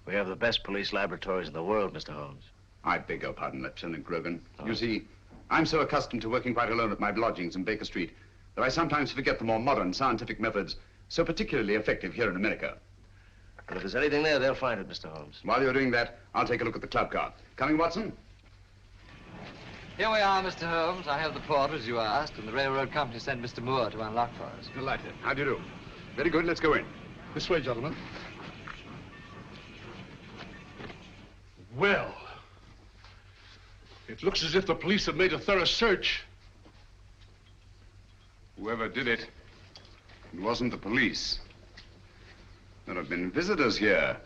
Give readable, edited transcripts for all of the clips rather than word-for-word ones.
We have the best police laboratories in the world, Mr. Holmes. I beg your pardon, Lieutenant Grogan. You see, I'm so accustomed to working quite alone at my lodgings in Baker Street that I sometimes forget the more modern scientific methods so particularly effective here in America. But if there's anything there, they'll find it, Mr. Holmes. While you're doing that, I'll take a look at the club car. Coming, Watson? Here we are, Mr. Holmes. I have the port, as you asked, and the railroad company sent Mr. Moore to unlock for us. Delighted. How do you do? Very good. Let's go in. This way, gentlemen. Well, it looks as if the police have made a thorough search. Whoever did it wasn't the police. There have been visitors here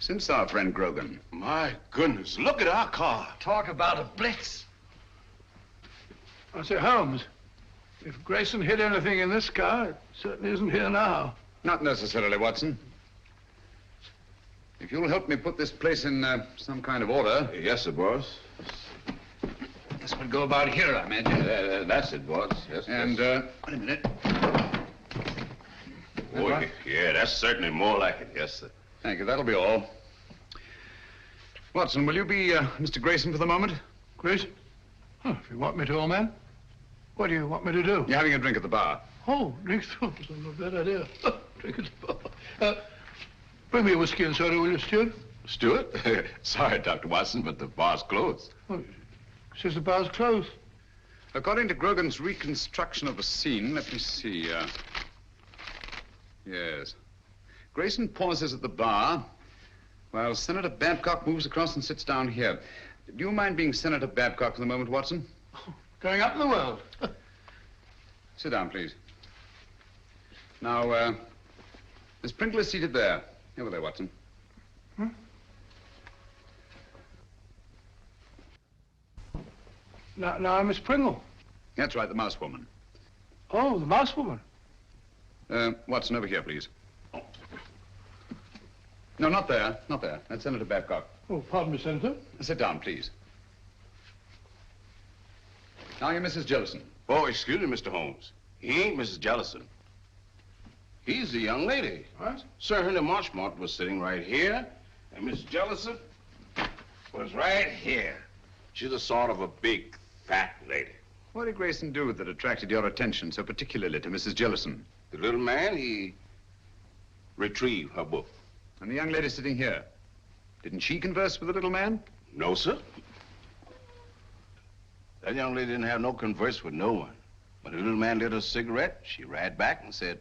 since our friend Grogan. My goodness, look at our car. Talk about a blitz. I say, Holmes, if Grayson hid anything in this car, it certainly isn't here now. Not necessarily, Watson. If you'll help me put this place in some kind of order. Yes, sir, boss. This would go about here, I imagine. That's it, boss. Yes, And, yes. wait a minute. Oh, yeah, that's certainly more like it. Yes, sir. Thank you. That'll be all. Watson, will you be Mr. Grayson for the moment? Grayson? Oh, if you want me to, old man. What do you want me to do? You're having a drink at the bar. Oh, drink. Oh, that's not a bad idea. Drink at the bar. Bring me a whiskey and soda, will you, Stuart? Stuart? Sorry, Dr. Watson, but the bar's closed. Oh, says the bar's closed. According to Grogan's reconstruction of the scene, let me see. Yes. Grayson pauses at the bar while Senator Babcock moves across and sits down here. Do you mind being Senator Babcock for the moment, Watson? Oh, going up in the world. Sit down, please. Now, Miss Pringle is seated there. Over there, Watson. Hmm? Now, Miss Pringle. That's right, the mouse woman. Oh, the mouse woman. Watson, over here, please. No, not there. Not there. That's Senator Babcock. Oh, pardon me, Senator. Sit down, please. Now you're Mrs. Jellison. Oh, excuse me, Mr. Holmes. He ain't Mrs. Jellison. He's the young lady. What? Sir Henry Marchmont was sitting right here, and Miss Jellison was right here. She's a sort of a big, fat lady. What did Grayson do that attracted your attention so particularly to Mrs. Jellison? The little man, he retrieved her book. And the young lady sitting here, didn't she converse with the little man? No, sir. That young lady didn't have no converse with no one. When the little man lit her cigarette, she ran back and said,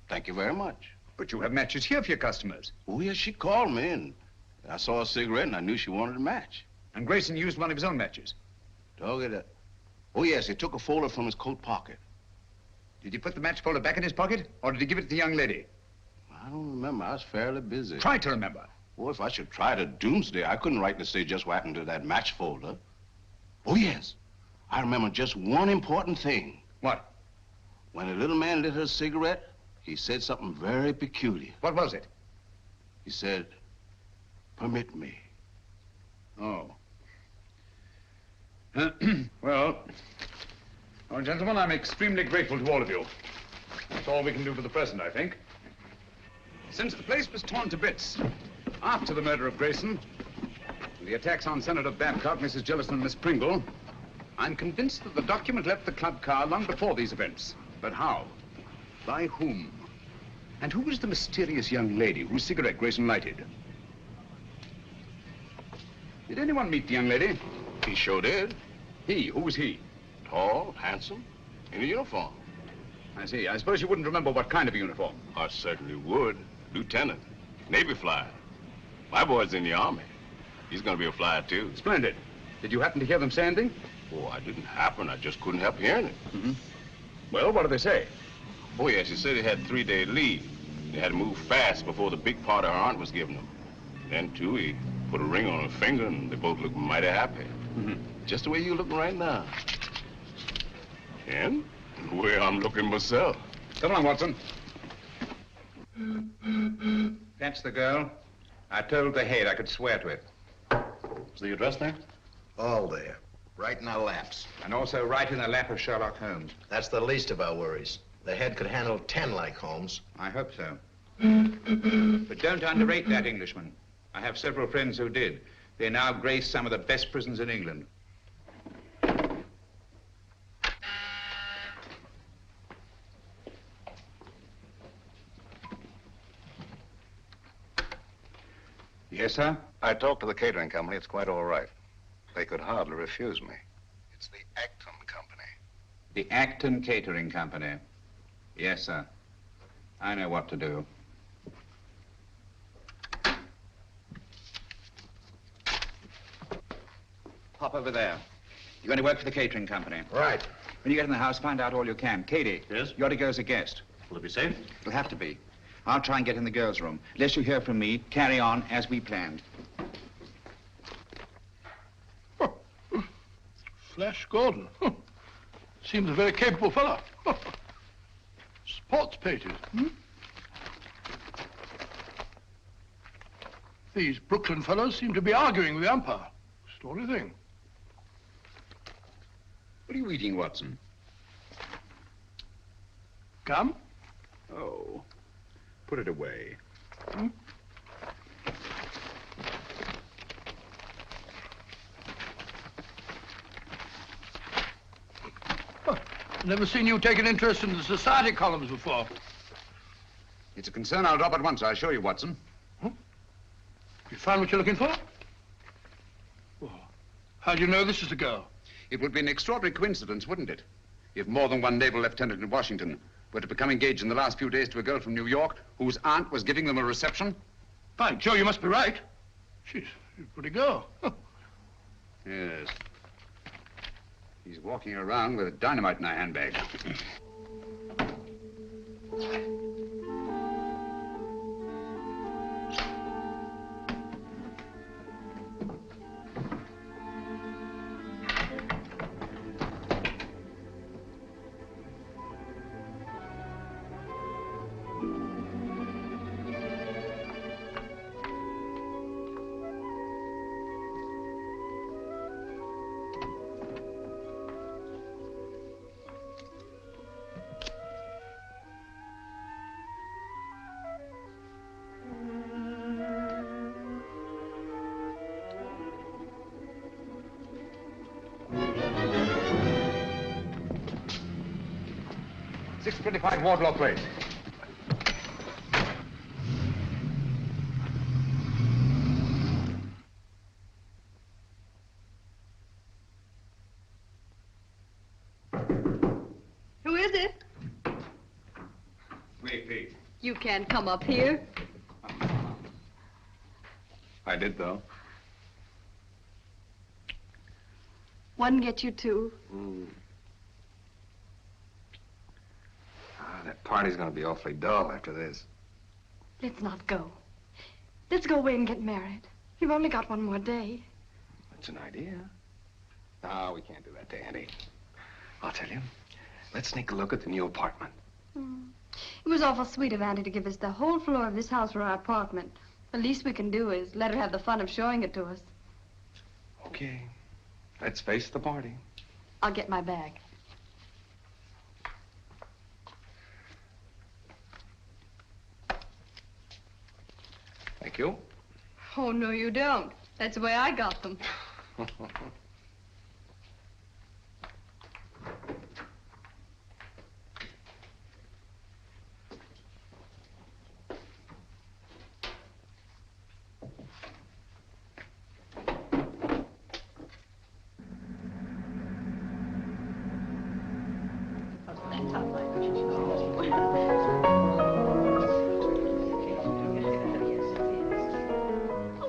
"Thank you very much." But you have matches here for your customers. Oh, yes, she called me, and I saw a cigarette, and I knew she wanted a match. And Grayson used one of his own matches. Dog it. Oh, yes, he took a folder from his coat pocket. Did he put the match folder back in his pocket, or did he give it to the young lady? I don't remember. I was fairly busy. Try to remember. Well, if I should try to doomsday, I couldn't rightly say just what happened to that match folder. Oh, yes. I remember just one important thing. What? When the little man lit her cigarette, he said something very peculiar. What was it? He said, "Permit me." Oh. Well, gentlemen, I'm extremely grateful to all of you. That's all we can do for the present, I think. Since the place was torn to bits after the murder of Grayson, and the attacks on Senator Babcock, Mrs. Jellison, and Miss Pringle, I'm convinced that the document left the club car long before these events. But how? By whom? And who was the mysterious young lady whose cigarette Grayson lighted? Did anyone meet the young lady? He sure did. He? Who was he? Tall, handsome, in a uniform. I see. I suppose you wouldn't remember what kind of a uniform. I certainly would. Lieutenant, Navy flyer. My boy's in the Army. He's gonna be a flyer, too. Splendid. Did you happen to hear them say anything? Oh, I didn't happen. I just couldn't help hearing it. Mm-hmm. Well, what did they say? Oh, yes, he said he had 3-day leave. They had to move fast before the big part her aunt was giving them. Then, too, he put a ring on her finger, and they both looked mighty happy. Mm-hmm. Just the way you're looking right now. And the way I'm looking myself. Come on, Watson. That's the girl. I told the head I could swear to it. Is the address there? All there. Right in our laps. And also right in the lap of Sherlock Holmes. That's the least of our worries. The head could handle 10 like Holmes. I hope so. But don't underrate that Englishman. I have several friends who did. They now grace some of the best prisons in England. Yes, sir? I talked to the catering company. It's quite all right. They could hardly refuse me. It's the Acton Company. The Acton Catering Company. Yes, sir. I know what to do. Pop over there. You're going to work for the catering company. Right. When you get in the house, find out all you can. Katie. Yes? You're to go as a guest. Will it be safe? It'll have to be. I'll try and get in the girls' room. Unless you hear from me, carry on as we planned. Flash Gordon. Seems a very capable fellow. Sports pages. These Brooklyn fellows seem to be arguing with the umpire. Story thing. What are you eating, Watson? Gum? Oh, put it away. Never seen you take an interest in the society columns before. It's a concern I'll drop at once, I assure you, Watson. You found what you're looking for? Well, how do you know this is the girl? It would be an extraordinary coincidence, wouldn't it? If more than one naval lieutenant in Washington were to become engaged in the last few days to a girl from New York whose aunt was giving them a reception. By Joe, you must be right. She's a pretty girl. Yes. He's walking around with dynamite in her handbag. .625 Wardlaw Place. Who is it? Me, Pete. You can't come up here. I did, though. One get you two. That party's gonna be awfully dull after this. Let's not go. Let's go away and get married. You've only got one more day. That's an idea. No, we can't do that, Danny. I'll tell you. Let's sneak a look at the new apartment. It was awful sweet of Auntie to give us the whole floor of this house for our apartment. The least we can do is let her have the fun of showing it to us. Okay. Let's face the party. I'll get my bag. Thank you. Oh, no, you don't. That's the way I got them.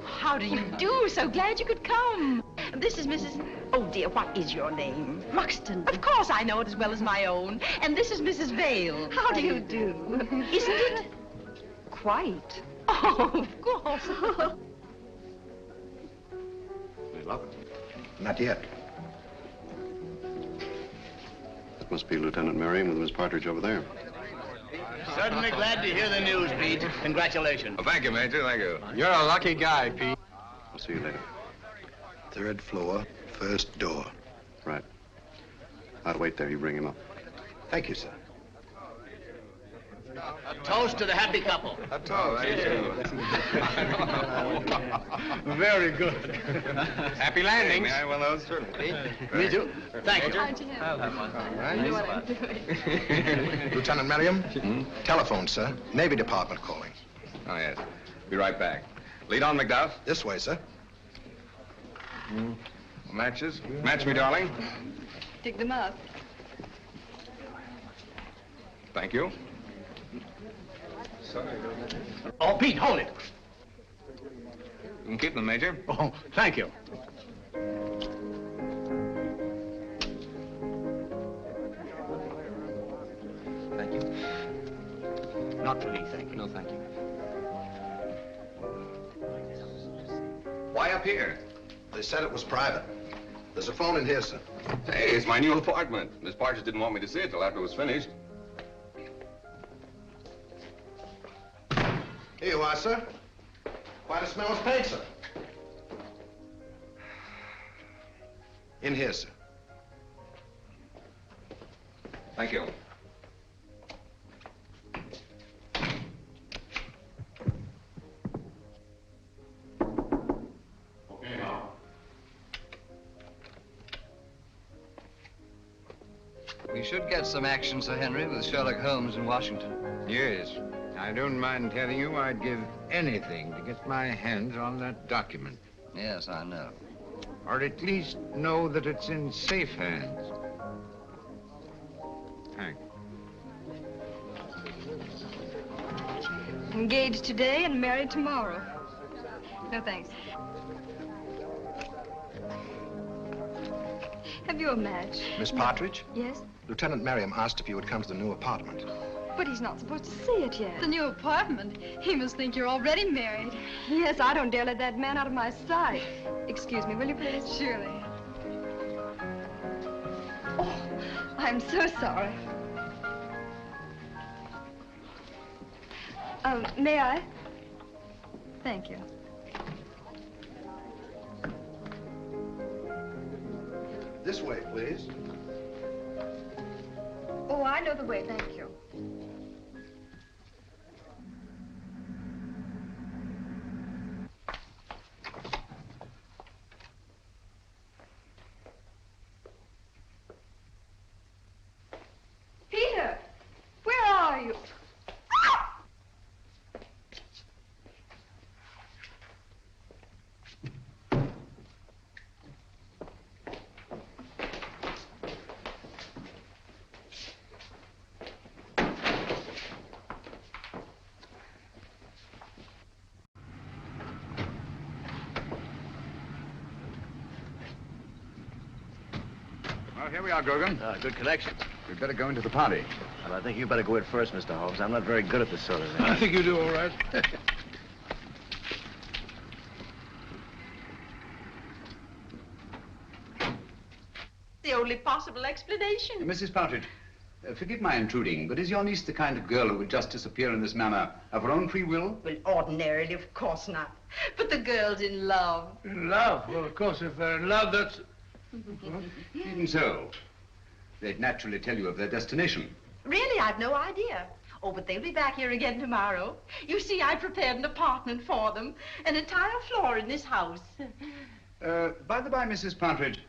How do you do? So glad you could come. This is Mrs. Oh, dear, what is your name? Ruxton. Of course I know it as well as my own. And this is Mrs. Vale. How do you do? Isn't it? Quite. Oh, of course. Any luck? Not yet. That must be Lieutenant Merriam with Miss Partridge over there. Certainly glad to hear the news, Pete. Congratulations. Well, thank you, Major. Thank you. You're a lucky guy, Pete. I'll see you later. Third floor, first door. Right. I'll wait there. You bring him up. Thank you, sir. A toast to the happy couple. A toast. Very good. Happy landings. May I have one of those, certainly? Me too. Thank you. Aren't you happy? You know what I'm doing. Lieutenant Merriam? Telephone, sir. Navy Department calling. Oh, yes. Be right back. Lead on, McDuff. This way, sir. Matches. Match me, darling. Dig them up. Thank you. Oh, Pete, hold it. You can keep them, Major. Oh, thank you. Thank you. Not for me, thank you. No, thank you. Why up here? They said it was private. There's a phone in here, sir. Hey, it's my new apartment. Miss Partridge didn't want me to see it till after it was finished. Here you are, sir. Quite a smell of paint, sir. In here, sir. Thank you. We should get some action, Sir Henry, with Sherlock Holmes in Washington. Yes. I don't mind telling you I'd give anything to get my hands on that document. Yes, I know. Or at least know that it's in safe hands. Thanks. Engaged today and married tomorrow. No, thanks. Have you a match? Miss Partridge? Yes? Lieutenant Merriam asked if you would come to the new apartment. But he's not supposed to see it yet. The new apartment? He must think you're already married. Yes, I don't dare let that man out of my sight. Excuse me, will you please? Surely. Oh, I'm so sorry. May I? Thank you. This way, please. Oh, I know the way, thank you. Peter, where are you? Well, here we are, Grogan. Good connection. We'd better go into the party. Well, I think you better go in first, Mr. Holmes. I'm not very good at this sort of thing. I think you do all right. The only possible explanation. Mrs. Partridge, forgive my intruding, but is your niece the kind of girl who would just disappear in this manner of her own free will? Well, ordinarily, of course not. But the girl's in love. In love? Well, of course, if they're in love, that's... Even so, they'd naturally tell you of their destination. Really, I've no idea. Oh, but they'll be back here again tomorrow. You see, I prepared an apartment for them. An entire floor in this house. By the by, Mrs. Partridge,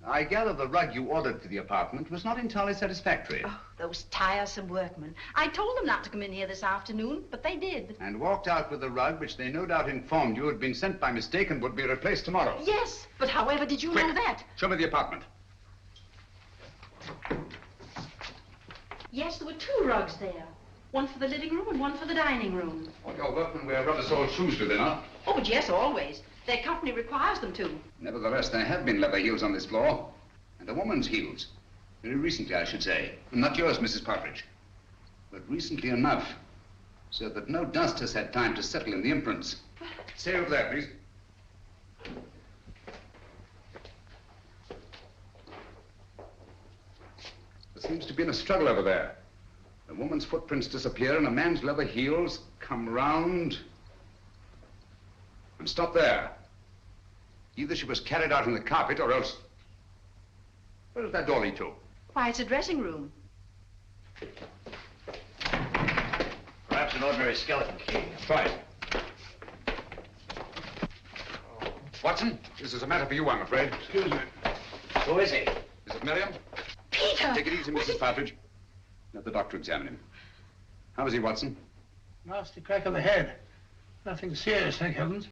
I gather the rug you ordered for the apartment was not entirely satisfactory. Oh, those tiresome workmen. I told them not to come in here this afternoon, but they did. And walked out with the rug, which they no doubt informed you had been sent by mistake and would be replaced tomorrow. Yes, but however did you know that? Show me the apartment. Yes, there were two rugs there. One for the living room and one for the dining room. All your workmen wear rubber-soled shoes, do they not? Oh, but yes, always. Their company requires them to. Nevertheless, there have been leather heels on this floor. And a woman's heels. Very recently, I should say. Not yours, Mrs. Partridge. But recently enough, so that no dust has had time to settle in the imprints. Stay over there, please. There seems to be a struggle over there. A woman's footprints disappear and a man's leather heels come round and stop there. Either she was carried out in the carpet or else... Where does that door lead to? Why, it's a dressing room. perhaps an ordinary skeleton key. Try it. Watson, this is a matter for you, I'm afraid. Excuse me. Who is he? Is it Miriam? Peter! Take it easy, Mrs. Partridge. Let the doctor examine him. How is he, Watson? Nasty crack on the head. Nothing serious, thank heavens.